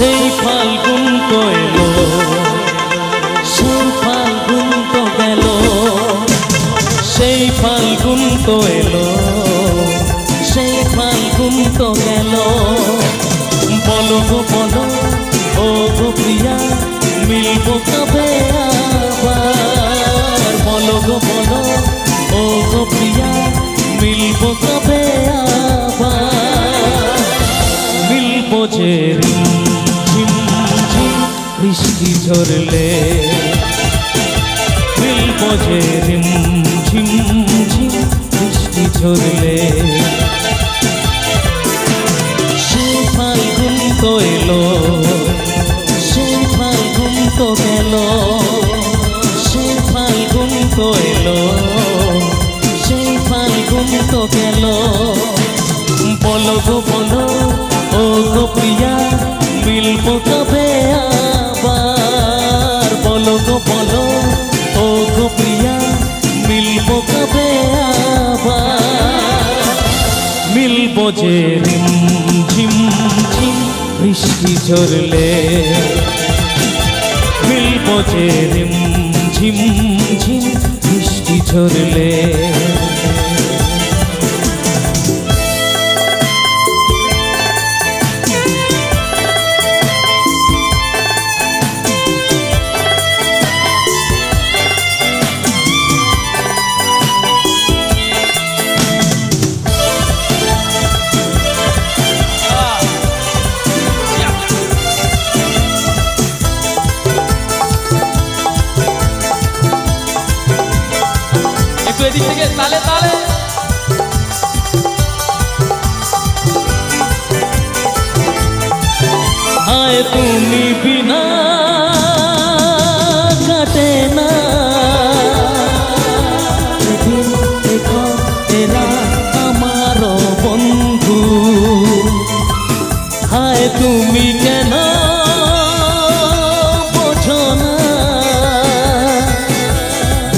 সেই ফাল্গুন তো এলো, সেই ফাল্গুন তো গেল, সেই ফাল্গুন তো এলো, সেই ফাল্গুন তো গেল। বলো গো বলো ও গো প্রিয়া, মিলবো কবে আবার? বলো গো বলো ও গো প্রিয়া, মিলবো কবে আবার? মিলবো যে ঝিম ঝিম বৃষ্টি ঝরলে, মিলবো যে ঝিম ঝিম বৃষ্টি ঝরলে। সেই ফাল্গুন তো এলো, সেই ফাল্গুন তো গেল, সেই ফাল্গুন তো এলো, সেই ফাল্গুন তো গেল। বলো গো বলো ও গো প্রিয়া, মিলবো কবে আবার? বলো গো বলো ও গো প্রিয়া, মিলবো কবে আবার? মিলবো যে ঝিম ঝিম বৃষ্টি ঝরলে, মিলবো যে ঝিম ঝিম বৃষ্টি ঝরলে। এদিক থেকে তালে তালে। হায় তুমি বিনা কাটে না, দেখো এরা আমার বন্ধু। হায় তুমি কেন বোঝো না,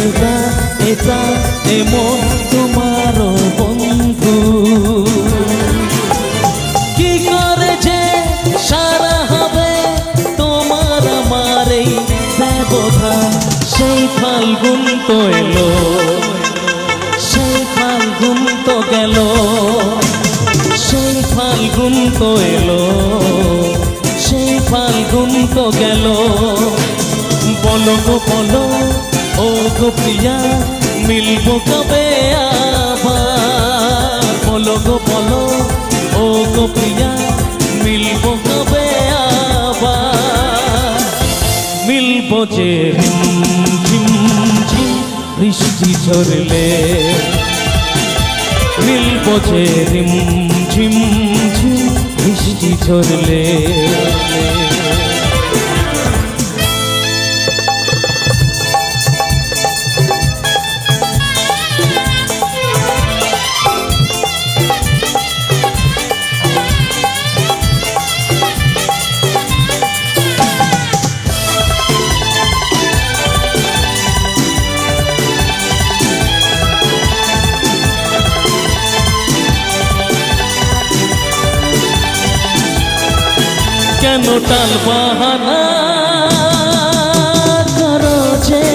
এটা এটা এমন তোমার বন্ধু। কি করে যে সারা হবে তোমার আমার এই ব্যবধান? সেই ফাল্গুন তো এলো, সেই ফাল্গুন তো গেল, সেই ফাল্গুন তো এলো, সেই ফাল্গুন তো গেল। বলো গো বলো ও গো প্রিয়া, মিলবো কবে আবার? বলো গো বলো ও গো প্রিয়া, মিলবো কবে আবার? মিলবো যে ঝিম ঝিম বৃষ্টি ঝরলে, মিলবো যে ঝিম ঝিম বৃষ্টি ঝরলে। কেন টাল বাহানা করো যে,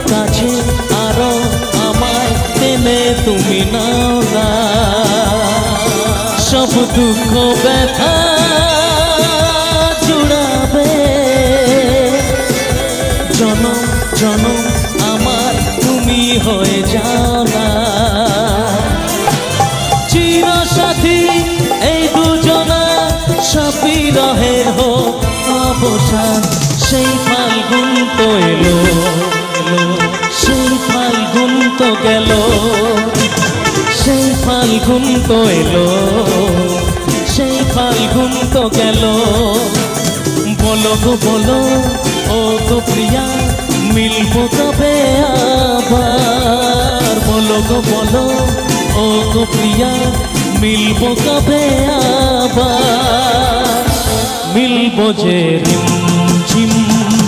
কাছে আরো আমায় টেনে তুমি নাও না। সব দুঃখ ব্যথা জুড়াবে, জনম জনম আমার তুমি হয়ে যাও না। চিরসাথী এই দুজনা, সবই রহের হোক অবসান। সেই ফাল্গুন তো এলো, সেই ফাল্গুন তো গেল, সেই ফাল্গুন তো এলো, সেই ফাল্গুন তো গেল। বলো গো বলো ও গো প্রিয়া, মিলবো কবে আবার? বলো গো বলো ও গো প্রিয়া, মিলবো কবে আবার? মিলবো যে ঝিম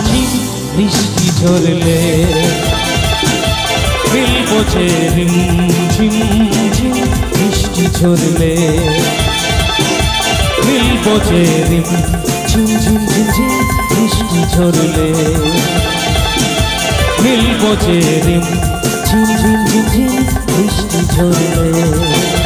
ঝিম বৃষ্টি ঝরলে, মিলবো যে ঝিম ঝিম বৃষ্টি ঝরলে। মিলবো যে রিম ঝিম ঝিম ঝিম ঝিম বৃষ্টি ঝরলে মিলবো যে রিম ঝিম ঝিম ঝিম ঝিম বৃষ্টি ঝরলে